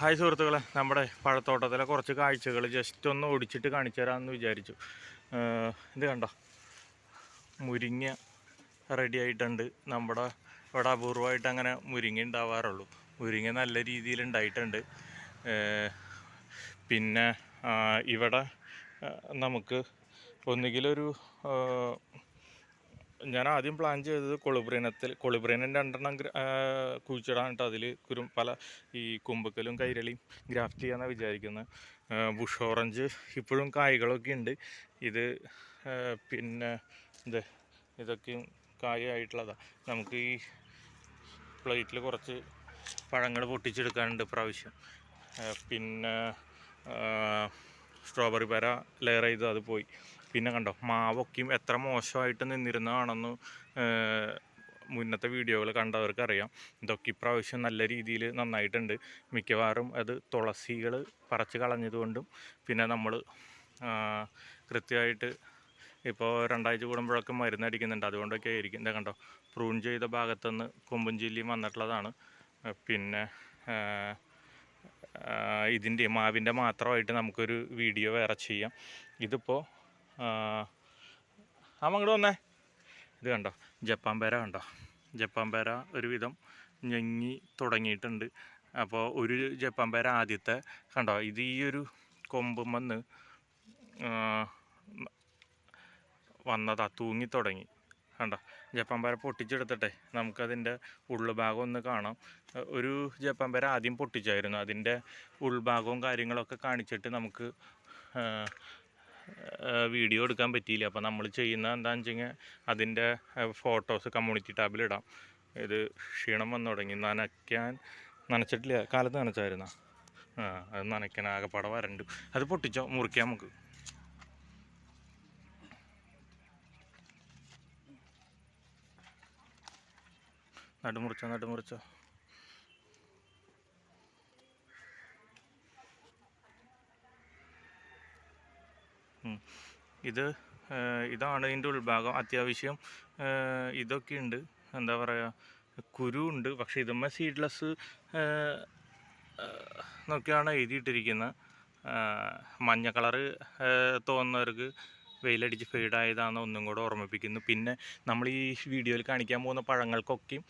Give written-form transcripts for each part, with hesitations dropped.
Hi സുഹൃത്തുക്കളെ, നമ്മുടെ പഴത്തോട്ടത്തിലെ കുറച്ച് കാഴ്ചകൾ ജസ്റ്റ് ഒന്ന് ഓടിച്ചിട്ട് കാണിച്ചു തരാമെന്ന് വിചാരിച്ചു. ഇത് കണ്ടോ, മുരിങ്ങ റെഡി ആയിട്ടുണ്ട്. നമ്മുടെ ഇവിടെ അപൂർവമായിട്ട് അങ്ങനെ മുരിങ്ങ ഉണ്ടാവാറുള്ളൂ. മുരിങ്ങ നല്ല രീതിയിൽ ഉണ്ടായിട്ടുണ്ട്. പിന്നെ ഇവിടെ നമുക്ക് ഒന്നുകിലൊരു ഞാൻ ആദ്യം പ്ലാൻ ചെയ്തത് കൊളിബ്രീനം 2 കുഴിച്ചിടാൻ കേട്ടോ. അതിൽ ഈ കുമ്പക്കലും കൈരളിയും ഗ്രാഫ്റ്റ് ചെയ്യാമെന്നാണ് വിചാരിക്കുന്നത്. ബുഷ് ഓറഞ്ച് ഇപ്പോഴും കായ്കളൊക്കെ ഉണ്ട്. ഇത് പിന്നെ ഇതൊക്കെയും കായായിട്ടുള്ളതാണ്. നമുക്ക് ഈ പ്ലേറ്റിൽ കുറച്ച് പഴങ്ങൾ പൊട്ടിച്ചെടുക്കാനുണ്ട് പ്രാവശ്യം. പിന്നെ സ്ട്രോബെറി പേര ലെയർ ചെയ്ത് അത് പോയി. പിന്നെ കണ്ടോ, മാവൊക്കെയും എത്ര മോശമായിട്ട് നിന്നിരുന്നതാണെന്ന് മുന്നത്തെ വീഡിയോകൾ കണ്ടവർക്കറിയാം. ഇതൊക്കെ ഇപ്രാവശ്യം നല്ല രീതിയിൽ നന്നായിട്ടുണ്ട്. മിക്കവാറും അത് തുളസികൾ പറിച്ച് കളഞ്ഞതുകൊണ്ടും പിന്നെ നമ്മൾ കൃത്യമായിട്ട് ഇപ്പോൾ 2 ആഴ്ച കൂടുമ്പോഴൊക്കെ മരുന്നടിക്കുന്നുണ്ട്, അതുകൊണ്ടൊക്കെ ആയിരിക്കും. എന്താ കണ്ടോ, പ്രൂൺ ചെയ്ത ഭാഗത്തുനിന്ന് കൊമ്പും ചില്ലിയും വന്നിട്ടുള്ളതാണ്. പിന്നെ ഇതിൻ്റെ മാവിൻ്റെ മാത്രമായിട്ട് നമുക്കൊരു വീഡിയോ വേറെ ചെയ്യാം. ഇതിപ്പോൾ അങ്ങോട്ട് വന്നേ. ഇത് കണ്ടോ, ജപ്പാൻ പേര കണ്ടോ, ജപ്പാൻ പേര ഒരുവിധം ഞെങ്ങി തുടങ്ങിയിട്ടുണ്ട്. അപ്പോൾ ഒരു ജപ്പാൻ പേര ആദ്യത്തെ കണ്ടോ, ഇത് ഈ ഒരു കൊമ്പുമെന്ന് വന്നതാ, തൂങ്ങി തുടങ്ങി കണ്ടോ. ജപ്പാൻ പേര പൊട്ടിച്ചെടുത്തിട്ടെ നമുക്കതിൻ്റെ ഉൾഭാഗം ഒന്ന് കാണാം. ഒരു ജപ്പാൻ പേര ആദ്യം പൊട്ടിച്ചായിരുന്നു. അതിൻ്റെ ഉൾഭാഗവും കാര്യങ്ങളൊക്കെ കാണിച്ചിട്ട് നമുക്ക് വീഡിയോ എടുക്കാൻ പറ്റിയില്ല. അപ്പോൾ നമ്മൾ ചെയ്യുന്ന എന്താണെന്ന് വെച്ച് കഴിഞ്ഞാൽ അതിൻ്റെ ഫോട്ടോസ് കമ്മ്യൂണിറ്റി ടാബിലിടാം. ഇത് ക്ഷീണം വന്നു തുടങ്ങി. നനച്ചിട്ടില്ല, കാലത്ത് നനച്ചായിരുന്നോ? അത് നനയ്ക്കാൻ ആകെപ്പാടെ വരണ്ട്. അത് പൊട്ടിച്ചോ, മുറിക്കാം നമുക്ക്. നടുമുറിച്ചോ. ഇതാണ് ഇതിൻ്റെ ഉൾഭാഗം. അത്യാവശ്യം ഇതൊക്കെ ഉണ്ട്, എന്താ പറയുക, കുരു ഉണ്ട്. പക്ഷേ ഇതുമ്മ സീഡ്ലെസ് എന്നൊക്കെയാണ് എഴുതിയിട്ടിരിക്കുന്നത്. മഞ്ഞ കളറ് തോന്നുന്നവർക്ക് വെയിലടിച്ച് ഫെയ്ഡായതാണെന്ന് ഒന്നും കൂടെ ഓർമ്മിപ്പിക്കുന്നു. പിന്നെ നമ്മൾ ഈ വീഡിയോയിൽ കാണിക്കാൻ പോകുന്ന പഴങ്ങൾക്കൊക്കെയും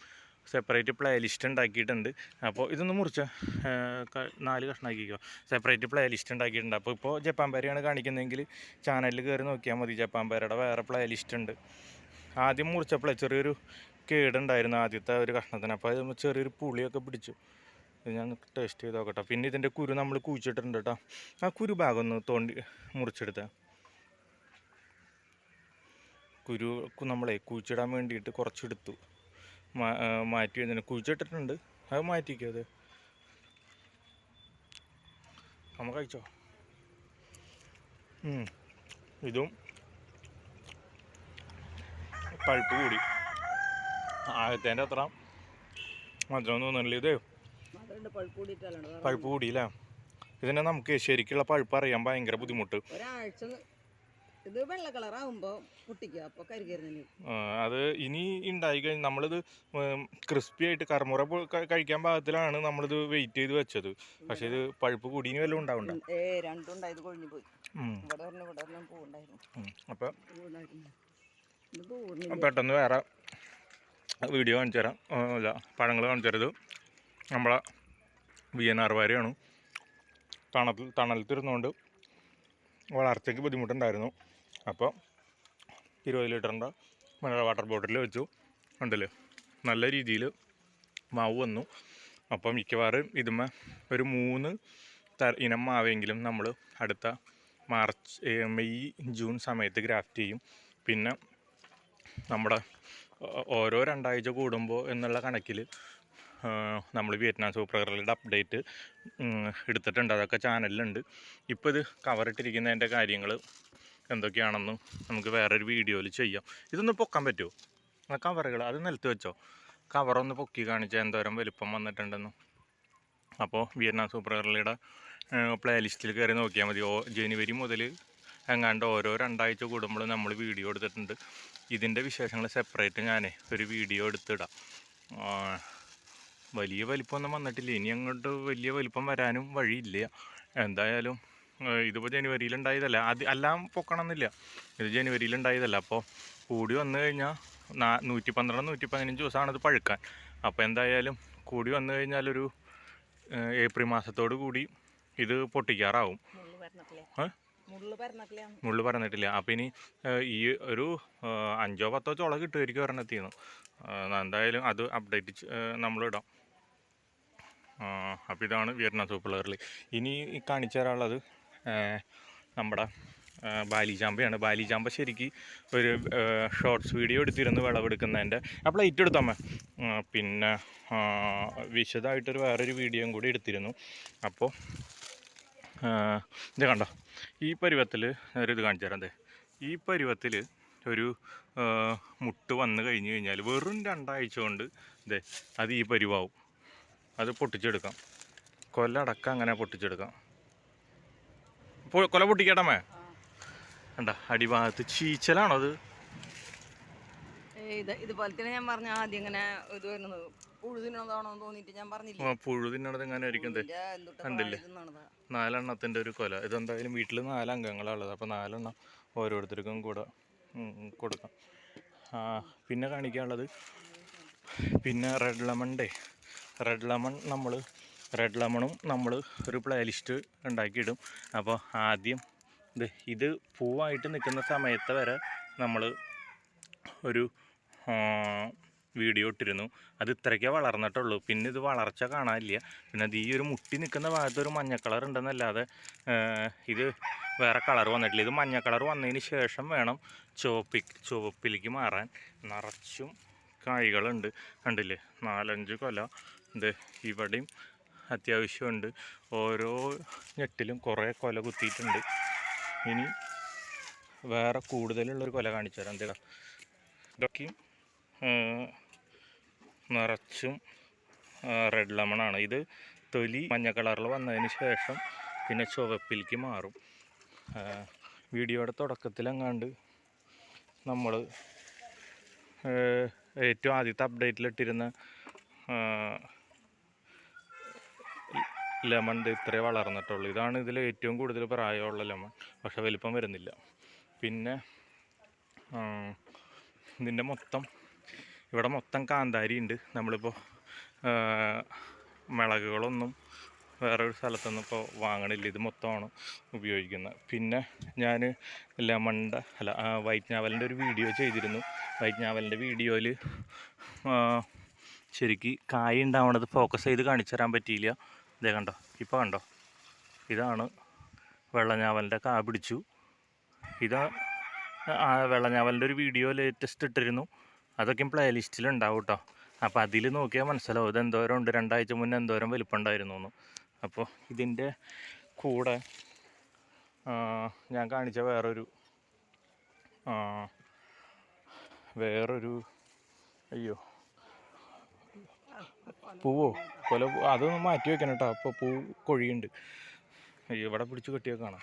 സെപ്പറേറ്റ് പ്ലേ ലിസ്റ്റ് ഉണ്ടാക്കിയിട്ടുണ്ട്. അപ്പോൾ ഇതൊന്ന് മുറിച്ച 4 കഷ്ണമാക്കിക്കോ. സെപ്പറേറ്റ് പ്ലേ ലിസ്റ്റ് ഉണ്ടാക്കിയിട്ടുണ്ട്. അപ്പോൾ ഇപ്പോൾ ജപ്പാൻ പേരയാണ് കാണിക്കുന്നതെങ്കിൽ ചാനലിൽ കയറി നോക്കിയാൽ മതി. ജപ്പാൻ പേരയുടെ വേറെ പ്ലേ ലിസ്റ്റ് ഉണ്ട്. ആദ്യം മുറിച്ചപ്പോഴേ ചെറിയൊരു കേടുണ്ടായിരുന്നു ആദ്യത്തെ ഒരു കഷ്ണത്തിന്. അപ്പോൾ അത് ചെറിയൊരു പുളിയൊക്കെ പിടിച്ചു. ഇത് ഞാൻ ടേസ്റ്റ് ചെയ്ത് നോക്കട്ടെ. പിന്നെ ഇതിൻ്റെ കുരു നമ്മൾ കുഴിച്ചിട്ടുണ്ട് കേട്ടോ. ആ കുരു ഭാഗം ഒന്ന് തോണ്ടി മുറിച്ചെടുത്ത കുരു നമ്മളെ കുഴിച്ചിടാൻ വേണ്ടിയിട്ട് കുറച്ചെടുത്തു മാറ്റി വെച്ചിട്ട് കുഴിച്ചിട്ടിട്ടുണ്ട്. അത് മാറ്റിക്കോ. അത് നമ്മൾ കഴിച്ചോ. ഇതും പഴുപ്പ് കൂടി. ആദ്യത്തേൻ്റെ അത്ര മധുരം തോന്നുന്നില്ല. ഇത് പഴുപ്പ് കൂടിയില്ല. ഇതിനെ നമുക്ക് ശരിക്കുള്ള പഴുപ്പ് അറിയാൻ ഭയങ്കര ബുദ്ധിമുട്ട്. ഇത് വെള്ള കളറാകുമ്പോൾ പൊട്ടിക്കുക, അപ്പോൾ കരികരുന്ന്. അത് ഇനി ഉണ്ടായി കഴിഞ്ഞാൽ നമ്മളിത് ക്രിസ്പി ആയിട്ട് കർമുറ കഴിക്കാൻ പാകത്തിലാണ് നമ്മളിത് വെയിറ്റ് ചെയ്ത് വെച്ചത്. പക്ഷെ ഇത് പഴുപ്പ് കൂടി ഇനി വല്ലതും ഉണ്ടാവണ്ട. രണ്ടുണ്ടായത് കൊഴിഞ്ഞു പോയി. അപ്പം പെട്ടെന്ന് വേറെ വീഡിയോ കാണിച്ചു തരാം. അല്ല, പഴങ്ങൾ കാണിച്ചു തരത് നമ്മളെ VNR വാരയാണ്. തണലത്തിരുന്നുകൊണ്ട് വളർച്ചയ്ക്ക് ബുദ്ധിമുട്ടുണ്ടായിരുന്നു. അപ്പോൾ 20 ലിറ്ററിൻ്റെ മിനറൽ വാട്ടർ ബോട്ടിൽ വെച്ചു. ഉണ്ടല്ലേ, നല്ല രീതിയിൽ മാവ് വന്നു. അപ്പം മിക്കവാറും ഇതുമ്മ ഒരു 3 ഇനം മാവെങ്കിലും നമ്മൾ അടുത്ത മെയ് ജൂൺ സമയത്ത് ഗ്രാഫ്റ്റ് ചെയ്യും. പിന്നെ നമ്മുടെ ഓരോ 2 ആഴ്ച കൂടുമ്പോൾ എന്നുള്ള കണക്കിൽ നമ്മൾ വിയറ്റ്നാം സൂപ്പർ കർലിയുടെ അപ്ഡേറ്റ് എടുത്തിട്ടുണ്ട്. അതൊക്കെ ചാനലിലുണ്ട്. ഇപ്പോൾ ഇത് കവറിട്ടിരിക്കുന്നതിൻ്റെ കാര്യങ്ങൾ എന്തൊക്കെയാണെന്നും നമുക്ക് വേറൊരു വീഡിയോയിൽ ചെയ്യാം. ഇതൊന്ന് പൊക്കാൻ പറ്റുമോ? ആ കവറുകൾ അത് നിലത്ത് വെച്ചോ. കവറൊന്ന് പൊക്കി കാണിച്ചാൽ എന്തോരം വലുപ്പം വന്നിട്ടുണ്ടെന്ന്. അപ്പോൾ വിയറ്റ്നാം സൂപ്പർ കർലിയുടെ പ്ലേ ലിസ്റ്റിൽ കയറി നോക്കിയാൽ മതി. ജനുവരി മുതൽ എങ്ങാണ്ട് ഓരോ 2 ആഴ്ച കൂടുമ്പോൾ നമ്മൾ വീഡിയോ എടുത്തിട്ടുണ്ട്. ഇതിൻ്റെ വിശേഷങ്ങൾ സെപ്പറേറ്റ് ഞാൻ ഒരു വീഡിയോ എടുത്തിടാം. വലിയ വലിപ്പമൊന്നും വന്നിട്ടില്ല. ഇനി അങ്ങോട്ട് വലിയ വലിപ്പം വരാനും വഴിയില്ല. എന്തായാലും ഇതിപ്പോൾ ജനുവരിയിലുണ്ടായതല്ല, എല്ലാം പൊക്കണമെന്നില്ല. ഇത് ജനുവരിയിലുണ്ടായതല്ല. അപ്പോൾ കൂടി വന്നു കഴിഞ്ഞാൽ 112 115 ദിവസമാണ് ഇത് പഴുക്കാൻ. അപ്പോൾ എന്തായാലും കൂടി വന്നു കഴിഞ്ഞാലൊരു ഏപ്രിൽ മാസത്തോടു കൂടി ഇത് പൊട്ടിക്കാറാവും. മുള്ളു പറഞ്ഞിട്ടില്ല. അപ്പോൾ ഇനി ഈ ഒരു 5 or 10 ചുള കിട്ടുമായിരിക്കും ഒരെണ്ണത്തിന്ന്. എന്തായാലും അത് അപ്ഡേറ്റ് നമ്മളിടാം. അപ്പോൾ ഇതാണ് വിയറ്റ്നാം സൂപ്പർ ലെയറിൽ. ഇനി കാണിച്ചു തരാനുള്ളത് നമ്മുടെ ബാലിചാമ്പയാണ്. ബാലിചാമ്പ ശരിക്ക് ഒരു ഷോർട്സ് വീഡിയോ എടുത്തിരുന്നു വിളവെടുക്കുന്നതിൻ്റെ. ആ പ്ലേറ്റ് എടുത്തമ്മ. പിന്നെ വിശദമായിട്ടൊരു വേറൊരു വീഡിയോയും കൂടി എടുത്തിരുന്നു. അപ്പോൾ ഇത് കണ്ടോ, ഈ പരുവത്തിൽ ഒരു കാണിച്ചു തരാം. അതെ, ഈ പരുവത്തിൽ ഒരു മുട്ട് വന്നു കഴിഞ്ഞ് കഴിഞ്ഞാൽ വെറും 2 ആഴ്ച കൊണ്ട് ഇതേ അത് ഈ പരുവാവും. അത് പൊട്ടിച്ചെടുക്കാം. കൊല അടക്കം അങ്ങനെ പൊട്ടിച്ചെടുക്കാം. കൊല പൊട്ടിക്കട്ടമ്മേ. കണ്ട അടിഭാഗത്ത് ചീച്ചലാണോ അത്? ഇതുപോലെ തന്നെ ഞാൻ പറഞ്ഞ ആദ്യം ഇങ്ങനെ ഇത് വരുന്നത് പുഴുതിനതാണോ തോന്നിട്ട് ഞാൻ പറഞ്ഞില്ല. പുഴുതിനത് എങ്ങനെ ആയിരിക്കും? കണ്ടില്ലേ, 4 എണ്ണത്തിൻ്റെ ഒരു കൊല. ഇതെന്തായാലും വീട്ടിൽ 4 അംഗങ്ങളുള്ളത്. അപ്പോൾ 4 എണ്ണം ഓരോരുത്തർക്കും കൂടെ കൊടുക്കാം. പിന്നെ കാണിക്കാനുള്ളത് പിന്നെ റെഡ് ലെമണും നമ്മൾ ഒരു പ്ലേലിസ്റ്റ് ഉണ്ടാക്കിയിടും. അപ്പോൾ ആദ്യം ഇത് പൂവായിട്ട് നിൽക്കുന്ന സമയത്ത് വരെ നമ്മൾ ഒരു വീഡിയോ ഇട്ടിരുന്നു. അത് ഇത്രയ്ക്കേ വളർന്നിട്ടുള്ളൂ. പിന്നെ ഇത് വളർച്ച കാണാനില്ല. പിന്നെ അത് ഈ ഒരു മുട്ടി നിൽക്കുന്ന ഭാഗത്ത് ഒരു മഞ്ഞ കളർ ഉണ്ടെന്നല്ലാതെ ഇത് വേറെ കളർ വന്നിട്ടില്ല. ഇത് മഞ്ഞ കളർ വന്നതിന് ശേഷം വേണം ചുവപ്പിലേക്ക് മാറാൻ. നിറച്ചും കായ്കളുണ്ട്. കണ്ടില്ലേ, 4-5 കൊല. ഇത് ഇവിടെയും അത്യാവശ്യമുണ്ട്. ഓരോ ഞെട്ടിലും കുറേ കൊല കുത്തിയിട്ടുണ്ട്. ഇനി വേറെ കൂടുതലുള്ളൊരു കൊല കാണിച്ചു തരാം. എന്താ ഇതൊക്കെയും നിറച്ചും റെഡ് ലെമണാണ്. ഇത് തൊലി മഞ്ഞ കളറിൽ വന്നതിന് ശേഷം പിന്നെ ചുവപ്പിലേക്ക് മാറും. വീഡിയോയുടെ തുടക്കത്തിലെങ്ങാണ്ട് നമ്മൾ ഏറ്റവും ആദ്യത്തെ അപ്ഡേറ്റിലിട്ടിരുന്ന ലെമൺ ഇത്രേ വളർന്നിട്ടുള്ളൂ. ഇതാണ് ഇതിൽ ഏറ്റവും കൂടുതൽ പ്രായമുള്ള ലെമൺ. പക്ഷെ വലിപ്പം വരുന്നില്ല. പിന്നെ ഇതിൻ്റെ ഇവിടെ മൊത്തം കാന്താരി ഉണ്ട്. നമ്മളിപ്പോൾ മിളകുകളൊന്നും വേറൊരു സ്ഥലത്തൊന്നും ഇപ്പോൾ വാങ്ങണില്ല. ഇത് മൊത്തമാണ് ഉപയോഗിക്കുന്നത്. പിന്നെ ഞാൻ വൈറ്റ് ഞാവലിൻ്റെ ഒരു വീഡിയോ ചെയ്തിരുന്നു. വൈറ്റ് ഞാവലിൻ്റെ വീഡിയോയിൽ ശരിക്ക് കായ ഉണ്ടാവണത് ഫോക്കസ് ചെയ്ത് കാണിച്ചു തരാൻ പറ്റിയില്ല. ഇതേ കണ്ടോ, ഇപ്പോൾ കണ്ടോ, ഇതാണ് വെള്ളഞ്ഞാവലിൻ്റെ കാ പിടിച്ചു. ഇതാ വെള്ളഞ്ഞാവലിൻ്റെ ഒരു വീഡിയോ ലേറ്റസ്റ്റ് ഇട്ടിരുന്നു. അതൊക്കെയും പ്ലേലിസ്റ്റിൽ ഉണ്ടാവും കേട്ടോ. അപ്പോൾ അതിൽ നോക്കിയാൽ മനസ്സിലാവും ഇത് എന്തോരം ഉണ്ട്, 2 ആഴ്ച മുന്നേ എന്തോരം വലിപ്പമുണ്ടായിരുന്നു എന്ന്. അപ്പോൾ ഇതിൻ്റെ കൂടെ ഞാൻ കാണിച്ച വേറൊരു അയ്യോ പൂവോ കൊല, അതൊന്ന് മാറ്റി വെക്കണം കേട്ടോ. അപ്പോൾ പൂ കൊഴിയുണ്ട്. അയ്യോ, ഇവിടെ പിടിച്ച് കെട്ടിയൊക്കെ കാണാം.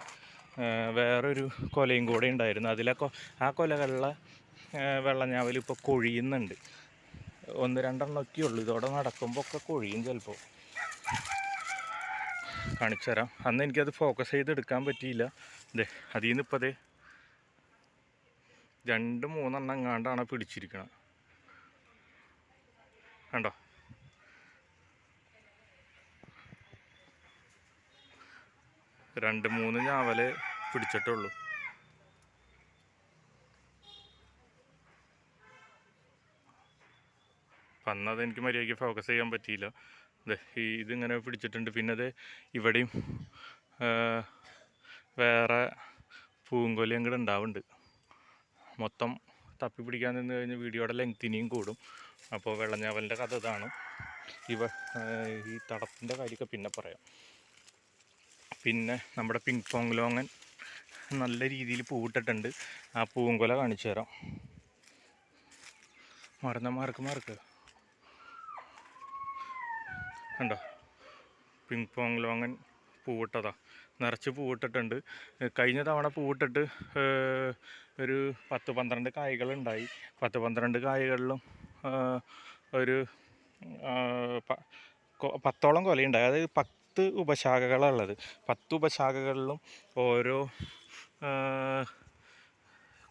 വേറൊരു കൊലയും കൂടെ ഉണ്ടായിരുന്നു. ആ കൊലകളിലെ വെള്ളഞ്ഞാവൽ ഇപ്പോൾ കൊഴിയുന്നുണ്ട്. 1-2 എണ്ണമൊക്കെ ഉള്ളൂ. ഇതോടെ നടക്കുമ്പോൾ ഒക്കെ കൊഴിയും ചിലപ്പോൾ. കാണിച്ചു തരാം. അന്ന് എനിക്കത് ഫോക്കസ് ചെയ്തെടുക്കാൻ പറ്റിയില്ല. അതിൽ നിന്ന് ഇപ്പോൾ 2-3 എണ്ണം എങ്ങാണ്ടാണ് പിടിച്ചിരിക്കണം. കണ്ടോ, 2-3 ഞാവലേ പിടിച്ചിട്ടുള്ളൂ. അന്നത് എനിക്ക് മര്യാദയ്ക്ക് ഫോക്കസ് ചെയ്യാൻ പറ്റിയില്ല. ഇതിങ്ങനെ പിടിച്ചിട്ടുണ്ട്. പിന്നെ ഇവിടെയും വേറെ പൂങ്കൊലയും കൂടെ ഉണ്ടാവുന്നുണ്ട്. മൊത്തം തപ്പി പിടിക്കാൻ നിന്ന് കഴിഞ്ഞ് വീഡിയോയുടെ ലെങ്ത് ഇനിയും കൂടും. അപ്പോൾ വെള്ളഞ്ഞാവലിൻ്റെ കഥ ഇതാണ്. ഈ തടത്തിൻ്റെ കാര്യമൊക്കെ പിന്നെ പറയാം. പിന്നെ നമ്മുടെ പിങ്ക് പോങ് ലോങ്ങൻ നല്ല രീതിയിൽ പൂവിട്ടിട്ടുണ്ട്. ആ പൂങ്കൊല കാണിച്ചു തരാം. മാർക്ക് കണ്ടോ, പിങ്ക് പോങ് ലോങ്ങൻ പൂവിട്ടതാ, നിറച്ച് പൂവിട്ടിട്ടുണ്ട്. കഴിഞ്ഞ തവണ പൂവിട്ടിട്ട് ഒരു 10-12 കായ്കളുണ്ടായി. 10-12 കായ്കളിലും ഒരു 10ഓളം കൊലയുണ്ടായി. അതായത് 10 ഉപശാഖകളുള്ളത്. 10 ഉപശാഖകളിലും ഓരോ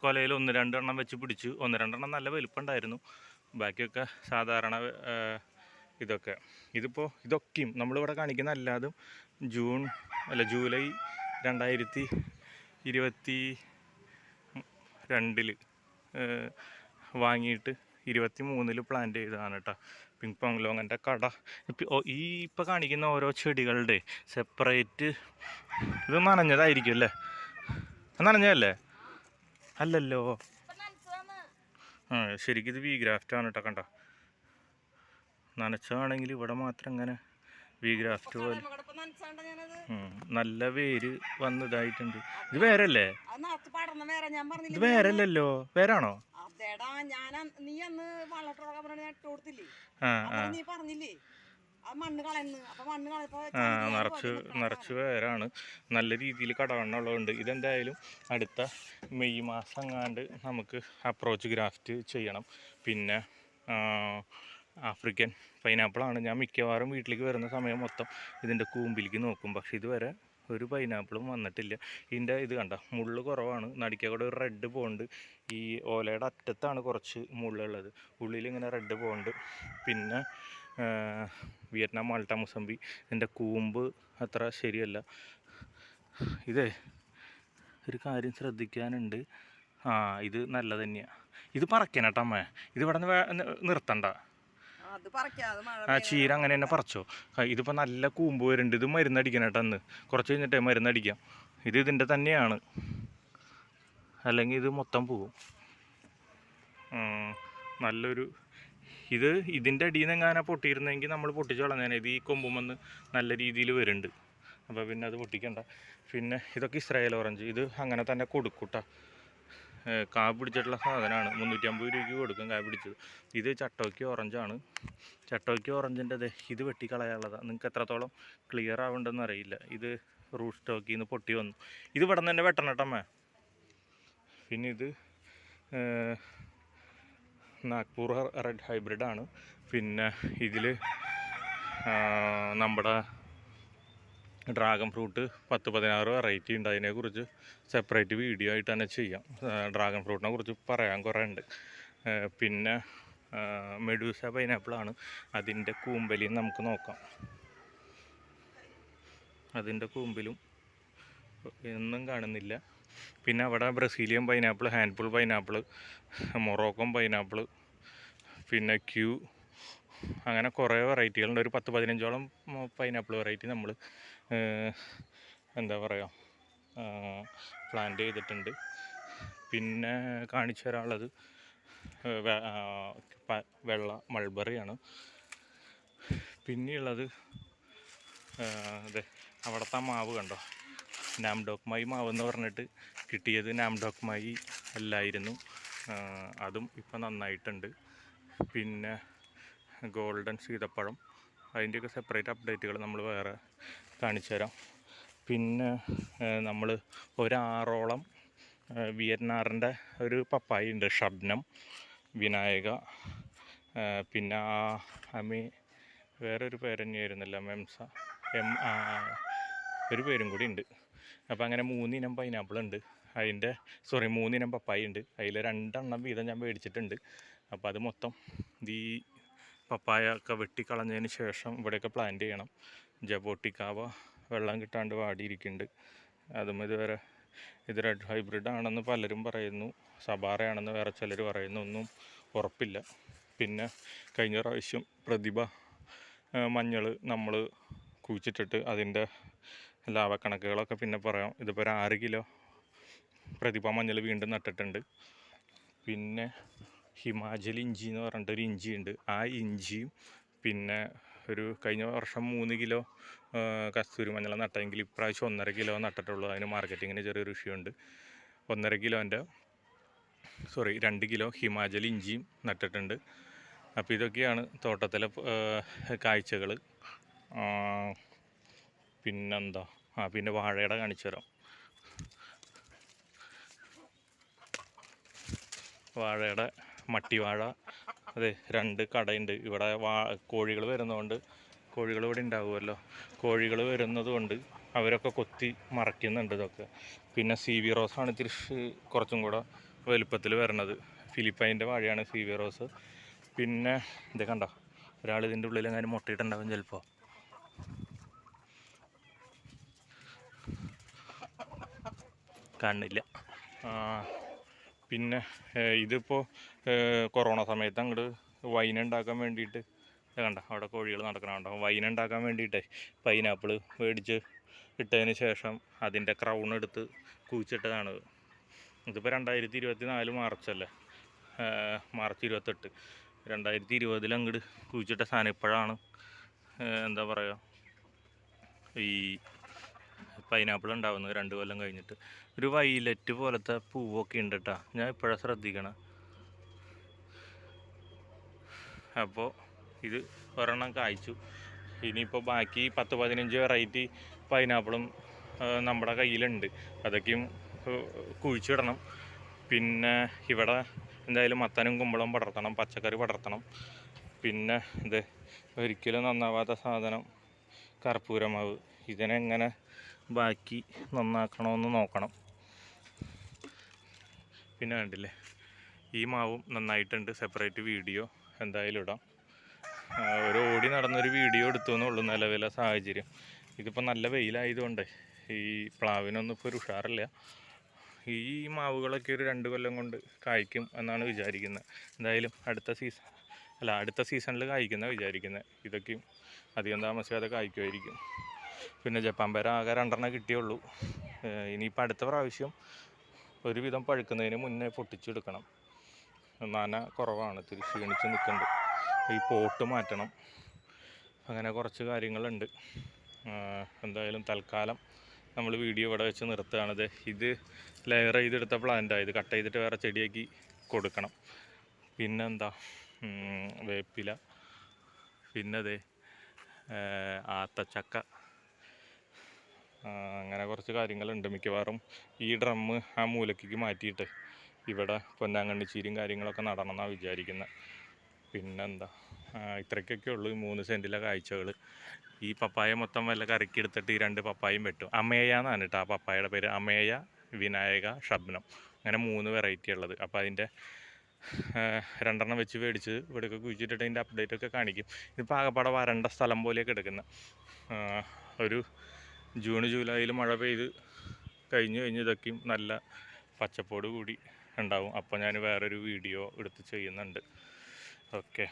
കൊലയിൽ 1-2 എണ്ണം വെച്ച് പിടിച്ചു. 1-2 എണ്ണം നല്ല വലിപ്പമുണ്ടായിരുന്നു. ബാക്കിയൊക്കെ സാധാരണ ഇതൊക്കെ. ഇതൊക്കെയും നമ്മളിവിടെ കാണിക്കുന്ന എല്ലാതും ജൂലൈ 2022 വാങ്ങിയിട്ട് 23 പ്ലാന്റ് ചെയ്തതാണ് കേട്ടോ. പിങ് പോങ് ലോങ്ങൻ്റെ കട. ഇപ്പോൾ കാണിക്കുന്ന ഓരോ ചെടികളുടെ സെപ്പറേറ്റ് ഇത് നനഞ്ഞതായിരിക്കും അല്ലേ? നനഞ്ഞതല്ലേ? അല്ലല്ലോ. ശരിക്കും ഇത് വീഗ്രാഫ്റ്റാണ് കേട്ടോ. കണ്ടോ, നനച്ചതാണെങ്കിൽ ഇവിടെ മാത്രം ഇങ്ങനെ വീഗ്രാഫ്റ്റ് പോലെ നല്ല വേര് വന്നതായിട്ടുണ്ട്. ഇത് വേരല്ലേ? ഇത് വേരല്ലല്ലോ. വേരാണോ? നിറച്ച് വേരാണ്. നല്ല രീതിയിൽ കടവണ്ണമുള്ളതുകൊണ്ട് ഇതെന്തായാലും അടുത്ത മെയ് മാസം എങ്ങാണ്ട് നമുക്ക് അപ്രോച്ച് ഗ്രാഫ്റ്റ് ചെയ്യണം. പിന്നെ ആഫ്രിക്കൻ പൈനാപ്പിളാണ്. ഞാൻ മിക്കവാറും വീട്ടിലേക്ക് വരുന്ന സമയം മൊത്തം ഇതിൻ്റെ കൂമ്പിലേക്ക് നോക്കും. പക്ഷേ ഇതുവരെ ഒരു പൈനാപ്പിളും വന്നിട്ടില്ല. ഇതിൻ്റെ ഇത് കണ്ട മുള്ള് കുറവാണ്. നടിക്കകൂടെ ഒരു റെഡ് പോണ്ട്. ഈ ഓലയുടെ അറ്റത്താണ് കുറച്ച് മുള്ളുള്ളത്. ഉള്ളിലിങ്ങനെ റെഡ് പോണ്ട്. പിന്നെ വിയറ്റ്നാം മാൾട്ട മുസമ്പി. ഇതിൻ്റെ കൂമ്പ് അത്ര ശരിയല്ല. ഇതേ ഒരു കാര്യം ശ്രദ്ധിക്കാനുണ്ട്. ഇത് നല്ലത് തന്നെയാണ്. ഇത് പറിക്കണം കേട്ടോ അമ്മേ. ഇത് ഇവിടെ നിന്ന് നിർത്തണ്ട. ചീര അങ്ങനെ തന്നെ പറിച്ചോ. ഇതിപ്പോൾ നല്ല കൂമ്പ് വരുന്നുണ്ട്. ഇത് മരുന്നടിക്കണം കേട്ടോ. അന്ന് കുറച്ച് കഴിഞ്ഞിട്ടേ മരുന്നടിക്കാം. ഇതിൻ്റെ തന്നെയാണ്, അല്ലെങ്കിൽ ഇത് മൊത്തം പോകും. നല്ലൊരു ഇതിൻ്റെ അടിയിൽ നിന്ന് എങ്ങാനും പൊട്ടിയിരുന്നെങ്കിൽ നമ്മൾ പൊട്ടിച്ച് കളഞ്ഞേനെ. ഇത് ഈ കൊമ്പുമെന്ന് നല്ല രീതിയിൽ വരുന്നുണ്ട്. അപ്പോൾ പിന്നെ അത് പൊട്ടിക്കണ്ട. പിന്നെ ഇതൊക്കെ ഇസ്രായേൽ ഓറഞ്ച്. ഇത് അങ്ങനെ തന്നെ കൊടുക്കൂട്ട. കാ പിടിച്ചിട്ടുള്ള സാധനമാണ്. 350 രൂപയ്ക്ക് കൊടുക്കും കാ പിടിച്ചത്. ഇത് ചട്ടോക്കി ഓറഞ്ചാണ്. ചട്ടോക്കി ഓറഞ്ചിൻ്റെ ഇത് വെട്ടിക്കളയാനുള്ളതാണ്. നിങ്ങൾക്ക് എത്രത്തോളം ക്ലിയർ ആവുന്നുണ്ടെന്ന് അറിയില്ല. ഇത് റൂട്ട് സ്റ്റോക്കിൽ നിന്ന് പൊട്ടി വന്നു. ഇത് ഇവിടെ നിന്ന് തന്നെ വെട്ടണം കേട്ടമ്മേ. പിന്നെ ഇത് നാഗ്പൂർ റെഡ് ഹൈബ്രിഡാണ്. പിന്നെ ഇതിൽ നമ്മുടെ ഡ്രാഗൺ ഫ്രൂട്ട് 10-16 വെറൈറ്റി ഉണ്ട്. അതിനെക്കുറിച്ച് സെപ്പറേറ്റ് വീഡിയോ ആയിട്ട് തന്നെ ചെയ്യാം. ഡ്രാഗൺ ഫ്രൂട്ടിനെ കുറിച്ച് പറയാൻ കുറേ ഉണ്ട്. പിന്നെ മെഡൂസ പൈനാപ്പിളാണ്. അതിൻ്റെ കൂമ്പലിൽ നമുക്ക് നോക്കാം. അതിൻ്റെ കൂമ്പിലും ഒന്നും കാണുന്നില്ല. പിന്നെ അവിടെ Brazilian pineapple, handful pineapple, Moroccan pineapple, പിന്നെ ക്യൂ, അങ്ങനെ കുറേ വെറൈറ്റികളുണ്ട്. ഒരു 10-15ഓളം പൈനാപ്പിൾ വെറൈറ്റി നമ്മൾ എന്താ പറയുക പ്ലാന്റ് ചെയ്തിട്ടുണ്ട്. പിന്നെ കാണിച്ചു തരാനുള്ളത് വെള്ള മൾബറിയാണ്. പിന്നെയുള്ളത് അതെ അവിടുത്തെ മാവ് കണ്ടോ, നാംഡോക്മായി മാവ് എന്ന് പറഞ്ഞിട്ട് കിട്ടിയത് നാംഡോക്മായി അല്ലായിരുന്നു. അതും ഇപ്പം നന്നായിട്ടുണ്ട്. പിന്നെ ഗോൾഡൻ സീതപ്പഴം, അതിൻ്റെയൊക്കെ സെപ്പറേറ്റ് അപ്ഡേറ്റുകൾ നമ്മൾ വേറെ കാണിച്ചു തരാം. പിന്നെ നമ്മൾ ഒരു 6ഓളം വിയറ്റ്നാറിൻ്റെ ഒരു പപ്പായ ഉണ്ട്, ഷബ്നം, വിനായക, പിന്നെ വേറൊരു പേര് തന്നെയായിരുന്നില്ല, ഒരു പേരും കൂടി ഉണ്ട്. അപ്പോൾ അങ്ങനെ 3 ഇനം പൈനാപ്പിൾ ഉണ്ട്. 3 ഇനം പപ്പായ ഉണ്ട്. അതിൽ 2 എണ്ണം വീതം ഞാൻ മേടിച്ചിട്ടുണ്ട്. അപ്പോൾ അത് മൊത്തം ഈ പപ്പായ ഒക്കെ വെട്ടിക്കളഞ്ഞതിന് ശേഷം ഇവിടെയൊക്കെ പ്ലാന്റ് ചെയ്യണം. ജബോട്ടിക്കാവ വെള്ളം കിട്ടാണ്ട് വാടിയിരിക്കുന്നുണ്ട്. അതും ഇതുവരെ ഇത് റെഡ് ഹൈബ്രിഡ് ആണെന്ന് പലരും പറയുന്നു, സബാറയാണെന്ന് വേറെ ചിലർ പറയുന്നു. ഒന്നും ഉറപ്പില്ല. പിന്നെ കഴിഞ്ഞ പ്രാവശ്യം പ്രതിഭ മഞ്ഞൾ നമ്മൾ കുഴിച്ചിട്ടിട്ട് അതിൻ്റെ ലാഭക്കണക്കുകളൊക്കെ പിന്നെ പറയാം. ഇതിപ്പോൾ ഒരു 6 കിലോ പ്രതിഭ മഞ്ഞൾ വീണ്ടും നട്ടിട്ടുണ്ട്. പിന്നെ ഹിമാചൽ ഇഞ്ചി എന്ന് പറഞ്ഞിട്ടൊരു ഇഞ്ചിയുണ്ട്. ആ ഇഞ്ചിയും പിന്നെ കഴിഞ്ഞ വർഷം 3 കിലോ കസ്തൂരി മഞ്ഞൾ നട്ടെങ്കിൽ ഇപ്രാവശ്യം 1.5 കിലോ നട്ടിട്ടുള്ളൂ. അതിന് മാർക്കറ്റിങ്ങിന് ചെറിയൊരു ഇഷ്യൂണ്ട്. 2 കിലോ ഹിമാചൽ ഇഞ്ചിയും നട്ടിട്ടുണ്ട്. അപ്പോൾ ഇതൊക്കെയാണ് തോട്ടത്തിലെ കാഴ്ചകൾ. പിന്നെന്താ, പിന്നെ വാഴയുടെ കാണിച്ചു തരാം. വാഴയുടെ മട്ടിവാഴ, അതെ 2 കടയുണ്ട് ഇവിടെ. കോഴികൾ വരുന്നതുകൊണ്ട് കോഴികൾ ഇവിടെ ഉണ്ടാവുമല്ലോ, കോഴികൾ വരുന്നത് കൊണ്ട് അവരൊക്കെ കൊത്തി മറയ്ക്കുന്നുണ്ട് ഇതൊക്കെ. പിന്നെ സി വി റോസാണ് ഇത്തിരി കുറച്ചും കൂടെ വലുപ്പത്തിൽ വരണത്. ഫിലിപ്പൈൻ്റെ വാഴയാണ് സി വി റോസ്. പിന്നെ ഇത് കണ്ടോ, ഒരാൾ ഇതിൻ്റെ ഉള്ളിൽ എങ്ങനെ മുട്ടയിട്ടുണ്ടാവും ചിലപ്പോൾ. കാണില്ല. പിന്നെ ഇതിപ്പോൾ കൊറോണ സമയത്ത് അങ്ങോട്ട് വൈൻ ഉണ്ടാക്കാൻ വേണ്ടിയിട്ട് കണ്ട അവിടെ കോഴികൾ നടക്കണുണ്ടാവും. വൈൻ ഉണ്ടാക്കാൻ വേണ്ടിയിട്ടേ പൈനാപ്പിൾ മേടിച്ച് ഇട്ടതിന് ശേഷം അതിൻ്റെ ക്രൗൺ എടുത്ത് കുഴിച്ചിട്ടതാണ്. ഇതിപ്പോൾ 2024 മാർച്ചല്ലേ, മാർച്ച് 28, 2020 അങ്ങോട്ട് കുഴിച്ചിട്ട സാധനം ഇപ്പോഴാണ് എന്താ പറയുക ഈ പൈനാപ്പിൾ ഉണ്ടാവുന്നത് 2 കൊല്ലം കഴിഞ്ഞിട്ട്. ഒരു വൈലറ്റ് പോലത്തെ പൂവൊക്കെ ഉണ്ട് കേട്ടോ, ഞാൻ ഇപ്പോഴാണ് ശ്രദ്ധിക്കണം. അപ്പോൾ ഇത് ഒരെണ്ണം കായ്ച്ചു. ഇനിയിപ്പോൾ ബാക്കി 10-15 വെറൈറ്റി പൈനാപ്പിളും നമ്മുടെ കയ്യിലുണ്ട്. അതൊക്കെയും കുഴിച്ചിടണം. പിന്നെ ഇവിടെ എന്തായാലും മത്തനും കുമ്പളവും പടർത്തണം, പച്ചക്കറി പടർത്തണം. പിന്നെ ഇത് ഒരിക്കലും നന്നാവാത്ത സാധനം കർപ്പൂരമാവ്, ഇതിനെങ്ങനെ ബാക്കി നന്നാക്കണമെന്ന് നോക്കണം. പിന്നെ കണ്ടില്ലേ, ഈ മാവും നന്നായിട്ടുണ്ട്. സെപ്പറേറ്റ് വീഡിയോ എന്തായാലും ഇടാം. ഒരു ഓടി നടന്നൊരു വീഡിയോ എടുത്തു എന്നുള്ളൂ നിലവിലെ സാഹചര്യം. ഇതിപ്പോൾ നല്ല വെയിലായതുകൊണ്ട് ഈ പ്ലാവിനൊന്നും ഇപ്പോൾ ഒരു ഉഷാറില്ല. ഈ മാവുകളൊക്കെ ഒരു 2 കൊല്ലം കൊണ്ട് കായ്ക്കും എന്നാണ് വിചാരിക്കുന്നത്. എന്തായാലും അടുത്ത സീസണിൽ കായ്ക്കുന്ന വിചാരിക്കുന്നത്. ഇതൊക്കെയും അധികം താമസിയാതെ കായ്ക്കുമായിരിക്കും. പിന്നെ ജപ്പാൻ പേര ആകെ 2 കിട്ടിയുള്ളൂ. ഇനിയിപ്പോൾ അടുത്ത പ്രാവശ്യം ഒരുവിധം പഴുക്കുന്നതിന് മുന്നേ പൊട്ടിച്ചെടുക്കണം. നന കുറവാണ്, ഇത്തിരി ക്ഷീണിച്ച് നിൽക്കുന്നുണ്ട്. ഈ പോട്ട് മാറ്റണം, അങ്ങനെ കുറച്ച് കാര്യങ്ങളുണ്ട്. എന്തായാലും തൽക്കാലം നമ്മൾ വീഡിയോ ഇവിടെ വെച്ച് നിർത്തുകയാണത്. ഇത് ലെയർ ചെയ്തെടുത്ത പ്ലാന്റാണ്, ഇത് കട്ട് ചെയ്തിട്ട് വേറെ ചെടിയാക്കി കൊടുക്കണം. പിന്നെന്താ, വേപ്പില, പിന്നെ അതെ ആത്തച്ചക്ക, അങ്ങനെ കുറച്ച് കാര്യങ്ങളുണ്ട്. മിക്കവാറും ഈ ഡ്രമ്മ് ആ മൂലയ്ക്ക് മാറ്റിയിട്ട് ഇവിടെ പൊന്നാങ്കണ്ണിച്ചീരിയും കാര്യങ്ങളൊക്കെ നടണം എന്നാണ് വിചാരിക്കുന്നത്. പിന്നെന്താ, ഇത്രയ്ക്കൊക്കെ ഉള്ളൂ ഈ 3 സെൻറ്റിലെ കാഴ്ചകൾ. ഈ പപ്പായ മൊത്തം വല്ല കറക്കി എടുത്തിട്ട് ഈ 2 പപ്പായയും വെട്ടും. അമേയ എന്നാണ് കേട്ടോ ആ പപ്പായയുടെ പേര്, അമേയ, വിനായക, ഷബ്നം, അങ്ങനെ 3 വെറൈറ്റി ഉള്ളത്. അപ്പോൾ അതിൻ്റെ 2 വെച്ച് മേടിച്ച് ഇവിടെയൊക്കെ കുഴിച്ചിട്ടിട്ട് അതിൻ്റെ അപ്ഡേറ്റൊക്കെ കാണിക്കും. ഇതിപ്പോൾ ആകപ്പാടെ വരണ്ട സ്ഥലം പോലെയൊക്കെ എടുക്കുന്നത്. ഒരു ജൂൺ ജൂലൈയിൽ മഴ പെയ്ത് കഴിഞ്ഞ് ഇതൊക്കെയും നല്ല പച്ചപ്പോട് കൂടി ഉണ്ടാവും. അപ്പോൾ ഞാൻ വേറൊരു വീഡിയോ എടുത്ത് ചെയ്യുന്നുണ്ട്. ഓക്കെ.